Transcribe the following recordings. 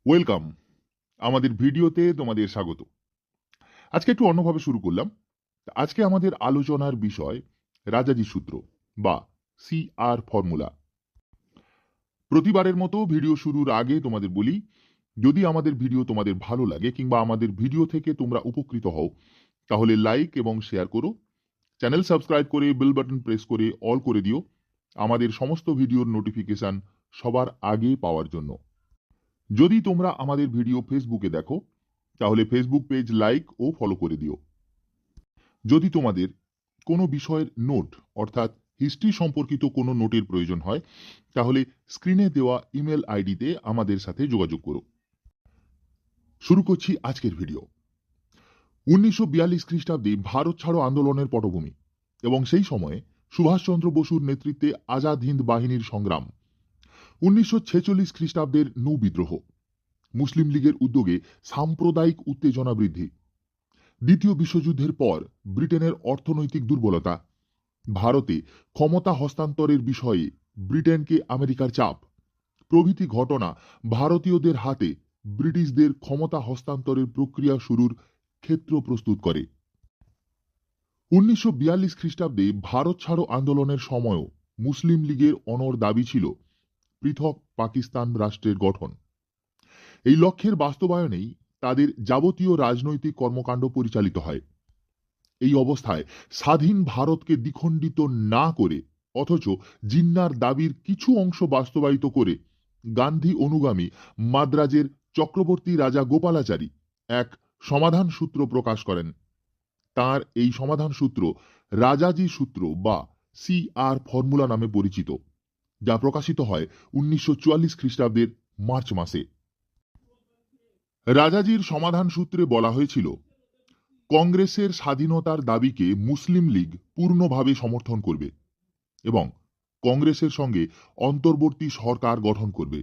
Welcome আমাদের ভিডিওতে তোমাদের স্বাগত। আজকে একটু অন্যভাবে শুরু করলাম। আজকে আমাদের আলোচনার বিষয় রাজাজি সূত্র বা সিআর ফর্মুলা। প্রতিবারের মতো ভিডিও শুরুর আগে তোমাদের বলি, যদি আমাদের ভিডিও তোমাদের ভালো লাগে কিংবা আমাদের ভিডিও থেকে তোমরা উপকৃত হও, তাহলে লাইক এবং শেয়ার করো, চ্যানেল সাবস্ক্রাইব করে বেল বাটন প্রেস করে অল করে দিও আমাদের সমস্ত ভিডিওর নোটিফিকেশন সবার আগে পাওয়ার জন্য। যদি তোমরা আমাদের ভিডিও ফেসবুকে দেখো, তাহলে ফেসবুক পেজ লাইক ও ফলো করে দিও। যদি তোমাদের কোনো বিষয়ের নোট অর্থাৎ হিস্ট্রি সম্পর্কিত কোনো নোটের প্রয়োজন হয়, তাহলে স্ক্রিনে দেওয়া ইমেল আইডিতে আমাদের সাথে যোগাযোগ করো। শুরু করছি আজকের ভিডিও। 1942 খ্রিস্টাব্দে ভারত ছাড়ো আন্দোলনের পটভূমি এবং সেই সময়ে সুভাষচন্দ্র বসুর নেতৃত্বে আজাদ হিন্দ বাহিনীর সংগ্রাম। 1946 খ্রিস্টাব্দের নৌ বিদ্রোহ, মুসলিম লীগের উদ্যোগে সাম্প্রদায়িক উত্তেজনা বৃদ্ধি, দ্বিতীয় বিশ্বযুদ্ধের পর ব্রিটেনের অর্থনৈতিক দুর্বলতা, ভারতে ক্ষমতা হস্তান্তরের বিষয়ে ব্রিটেনকে আমেরিকার চাপ প্রভৃতি ঘটনা ভারতীয়দের হাতে ব্রিটিশদের ক্ষমতা হস্তান্তরের প্রক্রিয়া শুরুর ক্ষেত্র প্রস্তুত করে। 1942 খ্রিস্টাব্দে ভারত ছাড়ো আন্দোলনের সময়ও মুসলিম লীগের অনড় দাবি ছিল পৃথক পাকিস্তান রাষ্ট্রের গঠন। এই লক্ষ্যের বাস্তবায়নেই তাদের যাবতীয় রাজনৈতিক কর্মকাণ্ড পরিচালিত হয়। এই অবস্থায় স্বাধীন ভারতকে দ্বিখণ্ডিত না করে অথচ জিন্নার দাবির কিছু অংশ বাস্তবায়িত করে গান্ধী অনুগামী মাদ্রাজের চক্রবর্তী রাজা গোপালাচারী এক সমাধান সূত্র প্রকাশ করেন। তার এই সমাধান সূত্র রাজাজি সূত্র বা সিআর ফর্মুলা নামে পরিচিত, যা প্রকাশিত হয় 1944 খ্রিস্টাব্দের মার্চ মাসে। রাজাজির সমাধান সূত্রে বলা হয়েছিল, কংগ্রেসের স্বাধীনতার দাবিকে মুসলিম লীগ পূর্ণভাবে সমর্থন করবে এবং কংগ্রেসের সঙ্গে অন্তর্বর্তী সরকার গঠন করবে।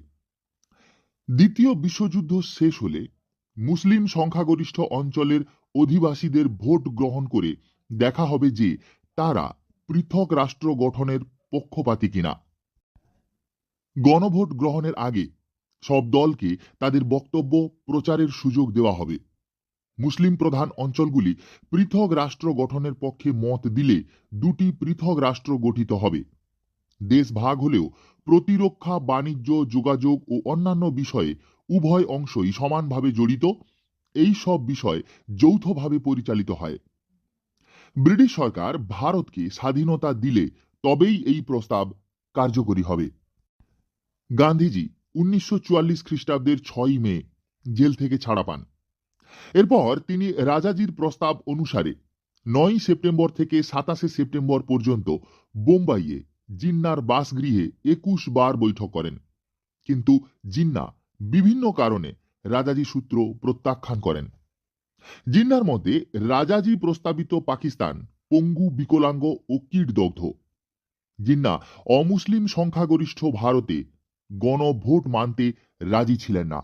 দ্বিতীয় বিশ্বযুদ্ধ শেষ হলে মুসলিম সংখ্যাগরিষ্ঠ অঞ্চলের অধিবাসীদের ভোট গ্রহণ করে দেখা হবে যে তারা পৃথক রাষ্ট্র গঠনের পক্ষপাতী কিনা। গণভোট গ্রহণের আগে সব দলকে তাদের বক্তব্য প্রচারের সুযোগ দেওয়া হবে। মুসলিম প্রধান অঞ্চলগুলি পৃথক রাষ্ট্র গঠনের পক্ষে মত দিলে দুটি পৃথক রাষ্ট্র গঠিত হবে। দেশ ভাগ হলেও প্রতিরক্ষা, বাণিজ্য, যোগাযোগ ও অন্যান্য বিষয়ে উভয় অংশই সমানভাবে জড়িত। এই সব বিষয় যৌথভাবে পরিচালিত হয়। ব্রিটিশ সরকার ভারতকে স্বাধীনতা দিলে তবেই এই প্রস্তাব কার্যকরী হবে। গান্ধীজি 1944 খ্রিস্টাব্দের 6 মে জেল থেকে ছাড়া পান। এরপর তিনি রাজাজির প্রস্তাব অনুসারে 9 সেপ্টেম্বর থেকে 27 সেপ্টেম্বর পর্যন্ত বোম্বাইয়ে জিন্নার বাসগৃহে 21 বার বৈঠক করেন, কিন্তু জিন্না বিভিন্ন কারণে রাজাজি সূত্র প্রত্যাখ্যান করেন। জিন্নার মতে রাজাজি প্রস্তাবিত পাকিস্তান পঙ্গু, বিকলাঙ্গ ও কীটদগ্ধ। জিন্না অমুসলিম সংখ্যাগরিষ্ঠ ভারতে গণভোট মানতে রাজি ছিলেন না।